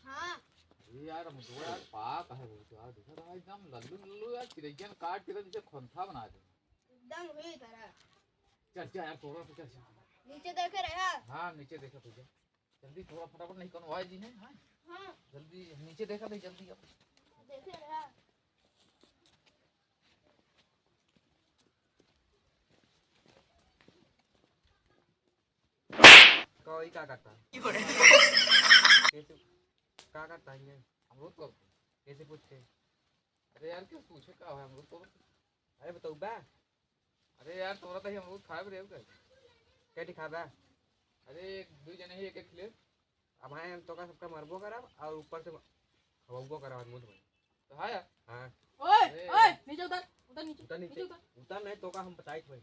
हाँ ये यार हम तो यार पाक है वो यार देखा रहा एकदम लल्लू लल्लू यार चिड़ियन काट के जैसे खोंथा बना दे एकदम हुई तरह। चल चल यार थोड़ा सा चल नीचे देखे रहा। हाँ नीचे देखा तुझे जल्दी थोड़ा फटाफट नहीं कौन वाई जी है हाँ हाँ जल्दी नीचे देखा नहीं जल्दी अब देखे रहा। कोई क्या करता है कैसे क्या करता है ये अमरूद को कैसे पूछते अरे यार क्यों पूछे क्या है अमरूद तो अरे बताओ बा अरे यार तोरा तो ही अमरूद खाए रे कर क्या दिखा बा अरे एक दो जने ही एक एक खिले अब आए तो का सबका मरबो करा और ऊपर से खवाबो करा मुंह में तो हाँ यार हाँ ओए ओए नीचे उतर उतर नीचे उतर नीचे उतर उतर नहीं तो का हम बताई थे